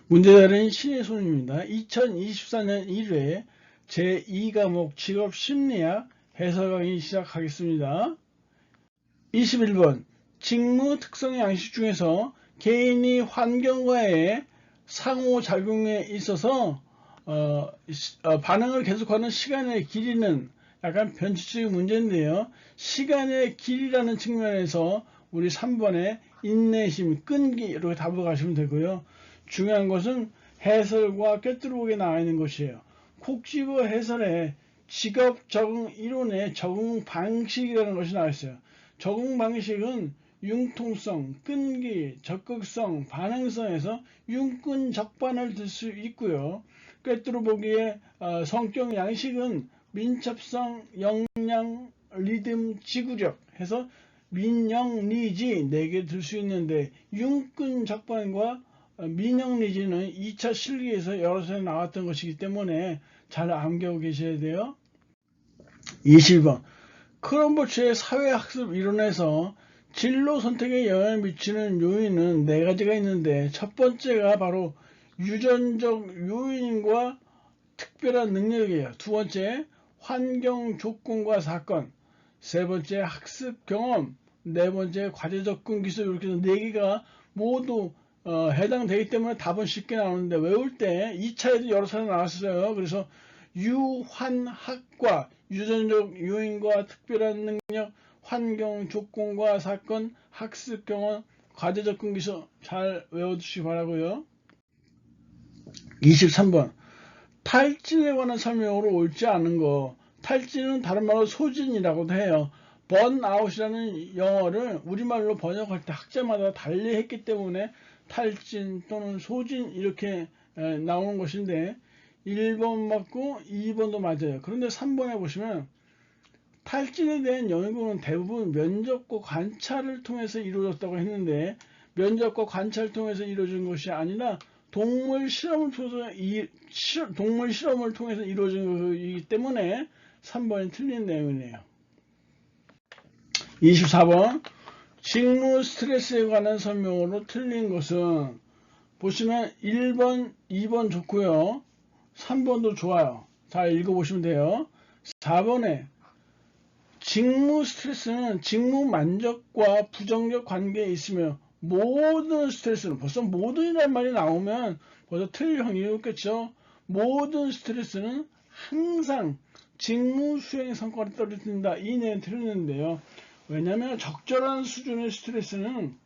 문제자는 신의 손입니다. 2024년 1회 제2과목 직업심리학 해설 강의 시작하겠습니다. 21번 직무 특성 양식 중에서 개인이 환경과의 상호작용에 있어서 반응을 계속하는 시간의 길이는 약간 변칙적인 문제인데요. 시간의 길이라는 측면에서 우리 3번에 인내심, 끈기 이렇게 답을 가시면 되고요. 중요한 것은 해설과 꿰뚫어보게 나와 있는 것이에요. 콕 집어 해설에 직업 적응 이론의 적응 방식이라는 것이 나와 있어요. 적응 방식은 융통성, 끈기, 적극성, 반응성에서 융끈 적반을 들 수 있고요. 꿰뚫어보기에 성격 양식은 민첩성, 역량, 리듬, 지구력 해서 민영리지 4개 들 수 있는데 융끈 적반과 민영리지는 2차 실기에서 여러 차례 나왔던 것이기 때문에 잘 암기하고 계셔야 돼요. 20번 크롬버츠의 사회학습 이론에서 진로 선택에 영향을 미치는 요인은 4가지가 있는데 첫 번째가 바로 유전적 요인과 특별한 능력이에요. 두 번째 환경 조건과 사건, 세 번째 학습 경험, 네 번째 과제 접근 기술, 이렇게 해서 4개가 모두 해당되기 때문에 답은 쉽게 나오는데 외울 때 2차에도 여러 차례 나왔어요. 그래서 유환학과 유전적 요인과 특별한 능력, 환경 조건과 사건, 학습 경험, 과제 접근 기술 잘 외워두시기 바라고요. 23번 탈진에 관한 설명으로 옳지 않은 거. 탈진은 다른 말로 소진이라고도 해요. 번아웃이라는 영어를 우리말로 번역할 때 학자마다 달리 했기 때문에 탈진 또는 소진 이렇게 나오는 것인데 1번 맞고 2번도 맞아요. 그런데 3번에 보시면 탈진에 대한 연구는 대부분 면접과 관찰을 통해서 이루어졌다고 했는데 면접과 관찰을 통해서 이루어진 것이 아니라 동물 실험을 통해서 이루어진 것이기 때문에 3번이 틀린 내용이네요. 24번 직무 스트레스에 관한 설명으로 틀린 것은 보시면 1번, 2번 좋고요. 3번도 좋아요. 잘 읽어보시면 돼요. 4번에 직무 스트레스는 직무 만족과 부정적 관계에 있으며 모든 스트레스는 벌써 모든이라는 말이 나오면 벌써 틀릴 확률이 높겠죠. 모든 스트레스는 항상 직무 수행 성과를 떨어뜨린다. 이 내용이 틀리는데요. 왜냐하면 적절한 수준의 스트레스는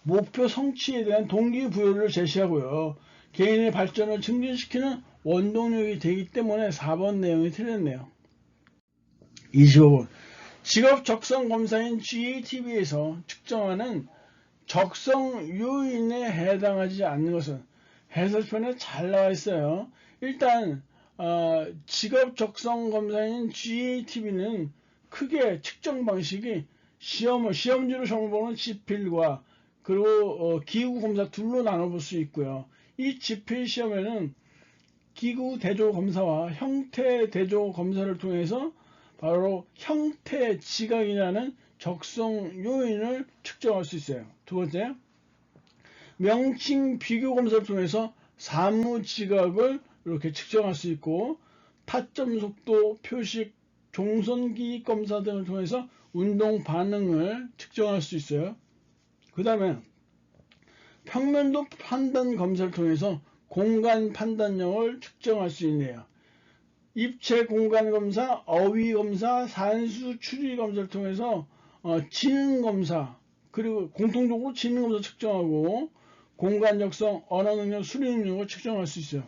목표 성취에 대한 동기부여를 제시하고요. 개인의 발전을 증진시키는 원동력이 되기 때문에 4번 내용이 틀렸네요. 25번 직업 적성 검사인 GATB에서 측정하는 적성 요인에 해당하지 않는 것은 해설편에 잘 나와 있어요. 일단 직업 적성 검사인 GATB는 크게 측정 방식이 시험지로 정보는 지필과 그리고 기구 검사 둘로 나눠볼 수 있고요. 이 지필 시험에는 기구 대조 검사와 형태 대조 검사를 통해서 바로 형태 지각이라는 적성 요인을 측정할 수 있어요. 두 번째, 명칭 비교 검사를 통해서 사무 지각을 이렇게 측정할 수 있고 타점 속도, 표식, 종선 기입 검사 등을 통해서 운동 반응을 측정할 수 있어요. 그 다음에 평면도 판단 검사를 통해서 공간 판단력을 측정할 수 있네요. 입체 공간 검사, 어휘 검사, 산수 추리 검사를 통해서 지능 검사, 그리고 공통적으로 지능 검사 측정하고 공간 역성, 언어 능력, 수리 능력을 측정할 수 있어요.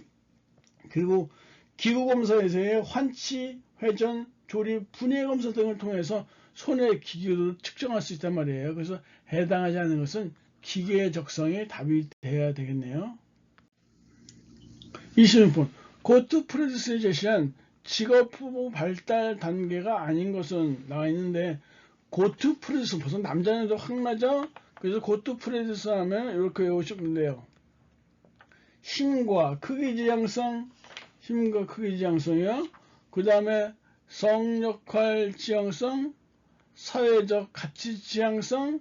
그리고 기구 검사에서의 환치, 회전, 조립, 분해 검사 등을 통해서 손의 기교를 측정할 수 있단 말이에요. 그래서 해당하지 않는 것은 기계의 적성이 답이 돼야 되겠네요. 26번 고트 프레드스에 제시한 직업 후보 발달 단계가 아닌 것은 나와 있는데 고트 프레드스 벌써 남자는 확 나죠? 그래서 고트 프레드스 하면 이렇게 외우시면 돼요. 힘과 크기 지향성이요. 그 다음에 성역할 지향성, 사회적 가치 지향성,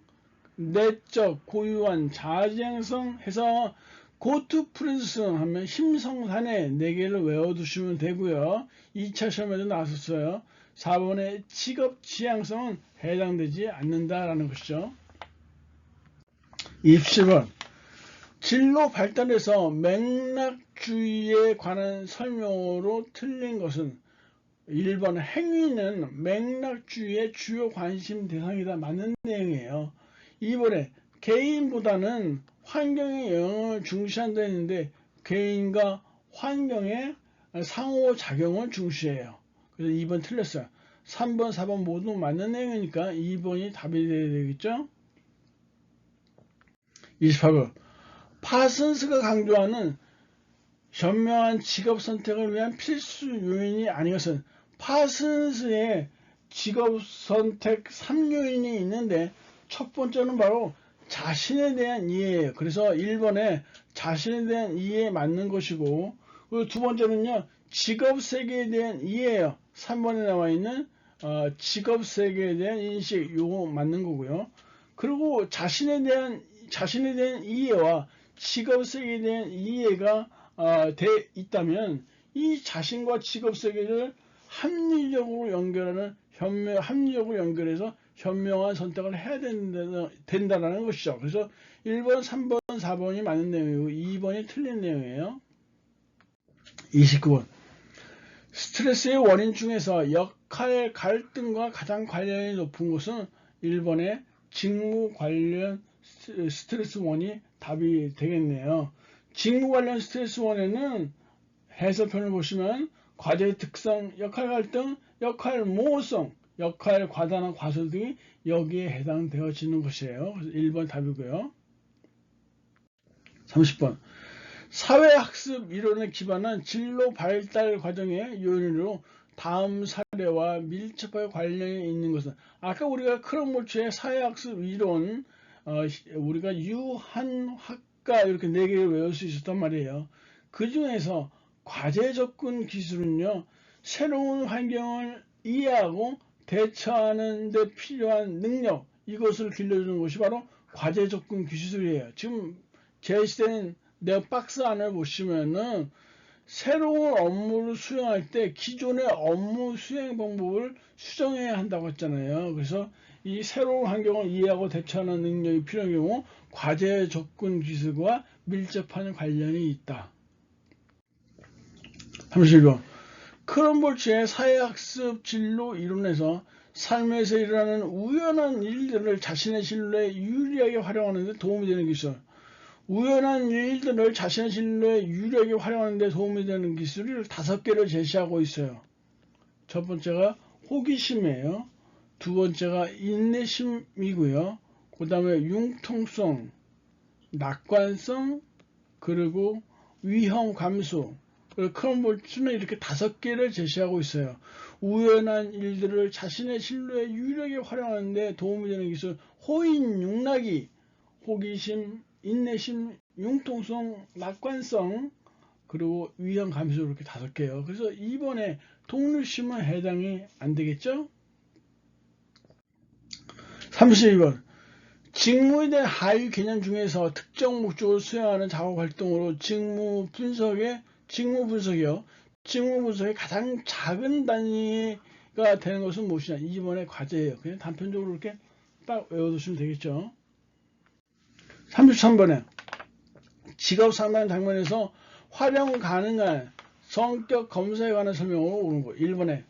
내적 고유한 자아 지향성 해서 고투 프린스 하면 심성산에 4개를 외워두시면 되고요. 2차 시험에도 나왔었어요. 4번의 직업 지향성은 해당되지 않는다라는 것이죠. 27번 진로 발달에서 맥락주의에 관한 설명으로 틀린 것은 1번 행위는 맥락주의의 주요 관심 대상이다. 맞는 내용이에요. 2번에 개인보다는 환경의 영향을 중시한다 했는데 개인과 환경의 상호작용을 중시해요. 그래서 2번 틀렸어요. 3번, 4번 모두 맞는 내용이니까 2번이 답이 되어야 되겠죠. 28번 파슨스가 강조하는 현명한 직업 선택을 위한 필수 요인이 아닌 것은 파슨스의 직업 선택 3요인이 있는데 첫 번째는 바로 자신에 대한 이해예요. 그래서 1번에 자신에 대한 이해에 맞는 것이고, 그리고 두 번째는요 직업 세계에 대한 이해예요. 3번에 나와 있는 직업 세계에 대한 인식, 요거 맞는 거고요. 그리고 자신에 대한 이해와 직업 세계에 대한 이해가 돼 있다면 이 자신과 직업 세계를 합리적으로 연결해서 현명한 선택을 해야 된다는 것이죠. 그래서 1번, 3번, 4번이 맞는 내용이고 2번이 틀린 내용이에요. 29번 스트레스의 원인 중에서 역할 갈등과 가장 관련이 높은 것은 1번의 직무 관련 스트레스 원이 답이 되겠네요. 직무 관련 스트레스 원에는 해설편을 보시면 과제의 특성, 역할 갈등, 역할 모호성, 역할 과다나 과소 등이 여기에 해당되어지는 것이에요. 그래서 1번 답이고요. 30번 사회학습 이론에 기반한 진로 발달 과정의 요인으로 다음 사례와 밀접하게 관련이 있는 것은 아까 우리가 크롬볼츠의 사회학습 이론 우리가 유한학과 이렇게 4개를 외울 수 있었단 말이에요. 그 중에서 과제 접근 기술은요 새로운 환경을 이해하고 대처하는 데 필요한 능력, 이것을 길러주는 것이 바로 과제 접근 기술이에요. 지금 제시된 내 박스 안을 보시면은 새로운 업무를 수행할 때 기존의 업무 수행 방법을 수정해야 한다고 했잖아요. 그래서 이 새로운 환경을 이해하고 대처하는 능력이 필요한 경우 과제 접근 기술과 밀접한 관련이 있다. 31번 크롬볼츠의 사회학습 진로 이론에서 삶에서 일어나는 우연한 일들을 자신의 진로에 유리하게 활용하는 데 도움이 되는 기술, 우연한 일들을 자신의 진로에 유리하게 활용하는 데 도움이 되는 기술을 5개를 제시하고 있어요. 첫 번째가 호기심이에요. 두 번째가 인내심이고요. 그 다음에 융통성, 낙관성, 그리고 위험 감소. 크롬볼츠는 이렇게 5개를 제시하고 있어요. 우연한 일들을 자신의 진로에 유리하게 활용하는 데 도움이 되는 기술, 호인융락이, 호기심, 인내심, 융통성, 낙관성, 그리고 위험 감소, 이렇게 5개예요. 그래서 2번에 독립심은 해당이 안 되겠죠? 32번 직무에 대한 하위 개념 중에서 특정 목적을 수행하는 작업 활동으로 직무 분석이요. 직무 분석의 가장 작은 단위가 되는 것은 무엇이냐? 2번의 과제예요. 그냥 단편적으로 이렇게 딱 외워두시면 되겠죠. 33번에 직업 상담 장면에서 활용 가능한 성격 검사에 관한 설명으로 오는 거. 1번에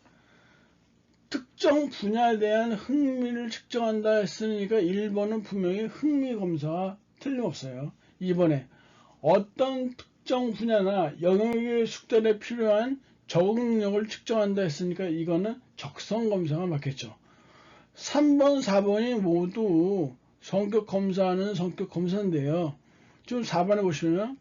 특정 분야에 대한 흥미를 측정한다 했으니까 1번은 분명히 흥미 검사와 틀림없어요. 2번에 어떤 특정 분야나 영역의 숙달에 필요한 적응력을 측정한다 했으니까 이거는 적성 검사가 맞겠죠. 3번, 4번이 모두 성격 검사는 성격 검사인데요. 지금 4번에 보시면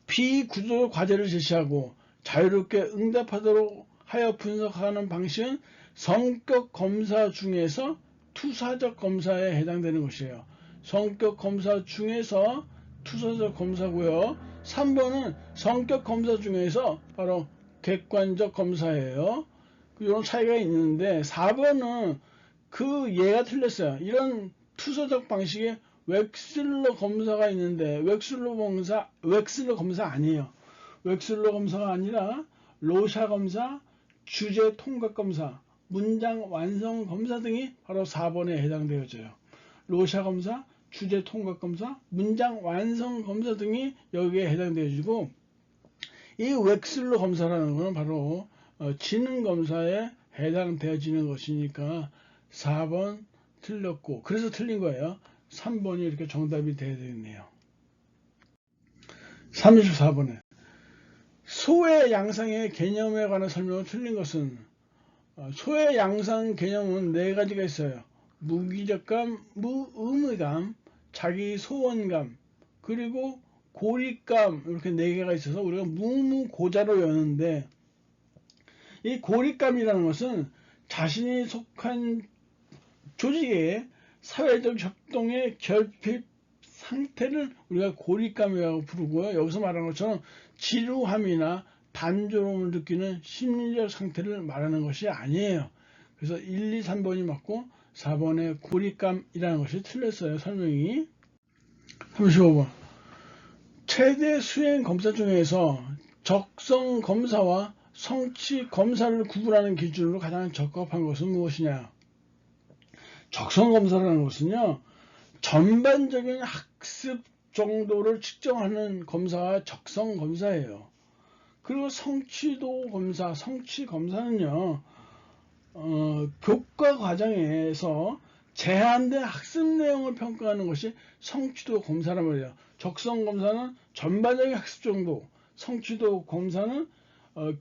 비구조 과제를 제시하고 자유롭게 응답하도록 하여 분석하는 방식은 성격 검사 중에서 투사적 검사에 해당되는 것이에요. 성격 검사 중에서 투사적 검사고요. 3번은 성격 검사 중에서 바로 객관적 검사예요. 이런 차이가 있는데 4번은 그 예가 틀렸어요. 이런 투사적 방식의 웩슬러 검사가 있는데 웩슬러 검사 아니에요. 웩슬러 검사가 아니라 로샤 검사, 주제 통각 검사, 문장 완성 검사 등이 바로 4번에 해당되어져요. 로샤 검사, 주제 통각 검사, 문장 완성 검사 등이 여기에 해당되어지고, 이 웩슬러 검사라는 것은 바로 지능 검사에 해당되어지는 것이니까 4번 틀렸고, 그래서 틀린 거예요. 3번이 이렇게 정답이 되어야 되겠네요. 34번에 소의 양상의 개념에 관한 설명을 틀린 것은, 소의 양상 개념은 4가지가 있어요. 무기력감, 무의무감, 자기 소원감, 그리고 고립감, 이렇게 4개가 있어서 우리가 무무고자로 외우는데, 이 고립감이라는 것은 자신이 속한 조직의 사회적 협동의 결핍 상태를 우리가 고립감이라고 부르고요. 여기서 말하는 것처럼 지루함이나 단조로움을 느끼는 심리적 상태를 말하는 것이 아니에요. 그래서 1, 2, 3번이 맞고 4번의 고립감이라는 것이 틀렸어요. 설명이. 35번. 최대 수행 검사 중에서 적성 검사와 성취 검사를 구분하는 기준으로 가장 적합한 것은 무엇이냐? 적성 검사라는 것은요, 전반적인 학습 정도를 측정하는 검사가 적성 검사예요. 그리고 성취도 검사, 성취 검사는요, 교과 과정에서 제한된 학습 내용을 평가하는 것이 성취도 검사란 말이에요. 적성 검사는 전반적인 학습 정도, 성취도 검사는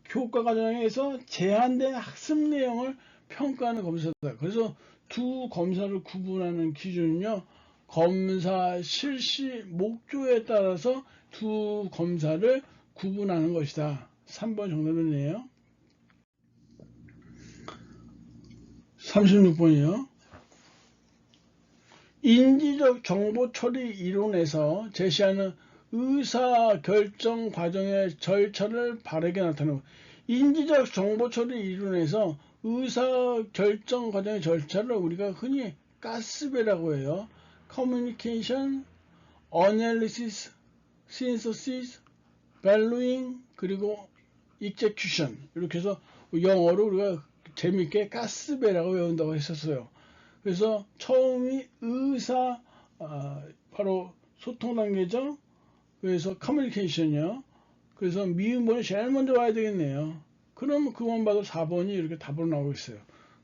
교과 과정에서 제한된 학습 내용을 평가하는 검사다. 그래서 두 검사를 구분하는 기준은요, 검사 실시 목적에 따라서 두 검사를 구분하는 것이다. 3번 정답이네요. 36번이요. 인지적 정보 처리 이론에서 제시하는 의사 결정 과정의 절차를 바르게 나타내고, 인지적 정보 처리 이론에서 의사 결정 과정의 절차를 우리가 흔히 가스배라고 해요. Communication, Analysis, Synthesis, Valuing, 그리고 Execution, 이렇게 해서 영어로 우리가 재밌게 가스배라고 외운다고 했었어요. 그래서 처음이 의사, 바로 소통 단계죠. 그래서 커뮤니케이션이요. 그래서 미음번이 제일 먼저 와야 되겠네요. 그럼 그것만 봐도 4번이 이렇게 답으로 나오고 있어요.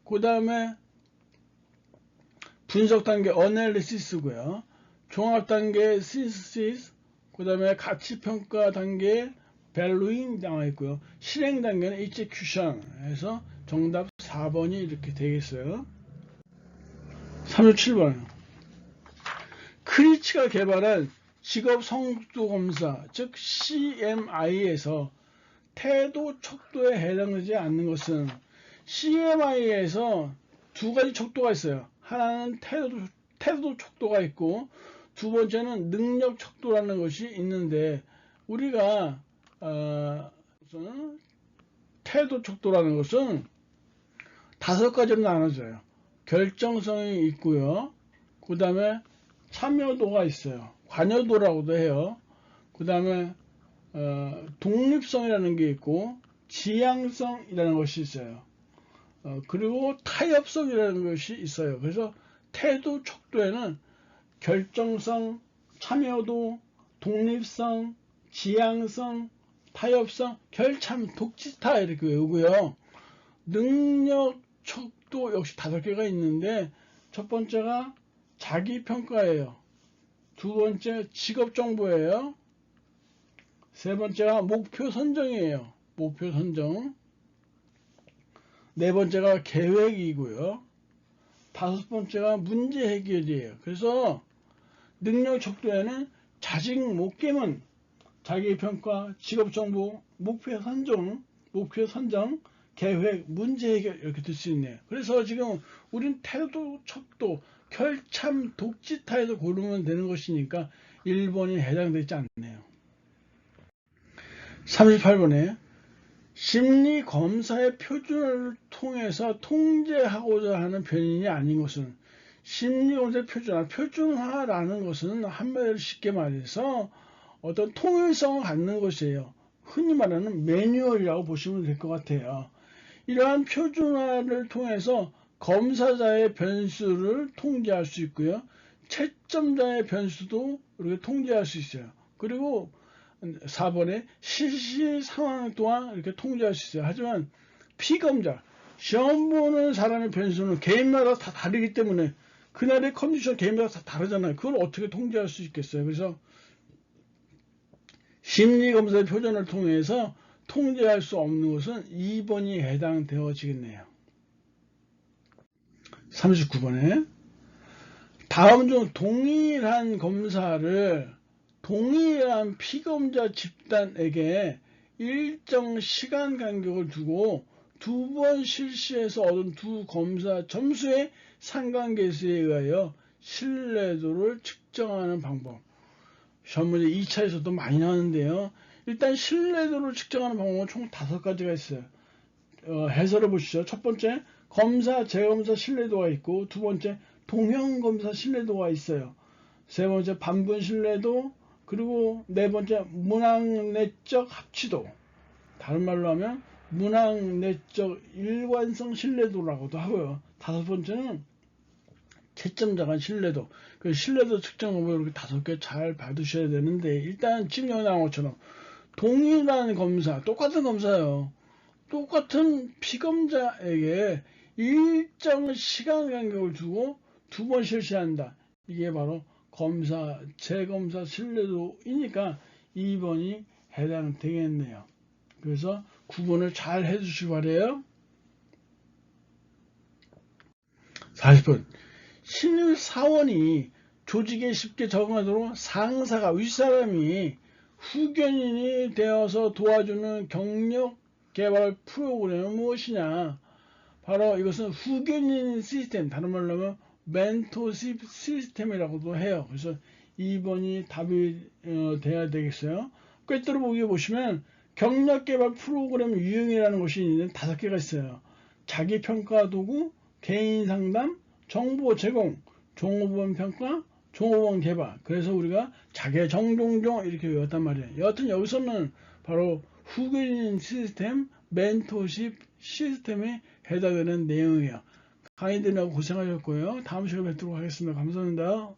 그 다음에 분석 단계 어널리시스고요. 종합 단계 synthesis, 그 다음에 가치 평가 단계 valuing 나와 있고요. 실행 단계는 execution 해서 정답 4번이 이렇게 되겠어요. 37번. 크리치가 개발한 직업 성숙도 검사, 즉 CMI에서 태도 척도에 해당되지 않는 것은, CMI에서 2가지 척도가 있어요. 하나는 태도 척도가 있고, 두 번째는 능력 척도라는 것이 있는데, 우리가 태도 척도라는 것은 5가지로 나눠져요. 결정성이 있고요. 그 다음에 참여도가 있어요. 관여도라고도 해요. 그 다음에 독립성이라는 게 있고, 지향성이라는 것이 있어요. 그리고 타협성이라는 것이 있어요. 그래서 태도 척도에는 결정성, 참여도, 독립성, 지향성, 타협성, 결참, 독지타 이렇게 외우고요. 능력 척도 역시 5개가 있는데, 첫 번째가 자기평가예요. 두 번째 직업정보예요. 세 번째가 목표 선정이에요. 목표 선정. 네 번째가 계획이고요. 5번째가 문제 해결이에요. 그래서 능력 척도에는 자식 목계문, 자기평가, 직업정보, 목표 선정, 계획, 문제 해결 이렇게 들 수 있네요. 그래서 지금 우린 태도 척도, 결참, 독지타에서 고르면 되는 것이니까 1번이 해당되지 않네요. 38번에 심리검사의 표준을 통해서 통제하고자 하는 변인이 아닌 것은, 심리검사의 표준화라는 것은 한마디로 쉽게 말해서 어떤 통일성을 갖는 것이에요. 흔히 말하는 매뉴얼이라고 보시면 될 것 같아요. 이러한 표준화를 통해서 검사자의 변수를 통제할 수 있고요. 채점자의 변수도 이렇게 통제할 수 있어요. 그리고 4번에 실시 상황 또한 이렇게 통제할 수 있어요. 하지만 피검자, 시험 보는 사람의 변수는 개인마다 다 다르기 때문에 그날의 컨디션 개인마다 다 다르잖아요. 그걸 어떻게 통제할 수 있겠어요. 그래서 심리검사의 표준을 통해서 통제할 수 없는 것은 2번이 해당되어지겠네요. 39번에 다음 중 동일한 검사를 동일한 피검자 집단에게 일정 시간 간격을 두고 2번 실시해서 얻은 두 검사 점수의 상관계수에 의하여 신뢰도를 측정하는 방법. 시험 문제 2차에서도 많이 나오는데요. 일단 신뢰도를 측정하는 방법은 총 5가지가 있어요. 해설을 보시죠. 첫 번째, 검사, 재검사 신뢰도가 있고, 두 번째, 동형검사 신뢰도가 있어요. 세 번째, 반분 신뢰도, 그리고 네 번째, 문항내적 합치도. 다른 말로 하면 문항내적 일관성 신뢰도라고도 하고요. 다섯 번째는 채점자 간 신뢰도. 그 신뢰도 측정 방법 이렇게 5개 잘 봐두셔야 되는데, 일단 지금 여기 나온 것처럼 동일한 검사, 똑같은 검사요. 똑같은 피검자에게 일정 시간 간격을 두고 2번 실시한다. 이게 바로 검사, 재검사 신뢰도이니까 2번이 해당되겠네요. 그래서 9번을 잘 해주시기 바래요. 40번. 신입 사원이 조직에 쉽게 적응하도록 상사가 윗사람이 후견인이 되어서 도와주는 경력 개발 프로그램은 무엇이냐? 바로 이것은 후견인 시스템, 다른 말로 하면 멘토십 시스템이라고도 해요. 그래서 2번이 답이 돼야 되겠어요. 꿰뚫어 보기 보시면 경력 개발 프로그램 유형이라는 것이 있는 5개가 있어요. 자기평가 도구, 개인 상담, 정보 제공, 종업원 평가, 종업원 개발. 그래서 우리가 자개정종종 이렇게 외웠단 말이에요. 여하튼 여기서는 바로 후견인 시스템, 멘토십 시스템에 해당되는 내용이에요. 강의 들으려고 고생하셨고요. 다음 시간에 뵙도록 하겠습니다. 감사합니다.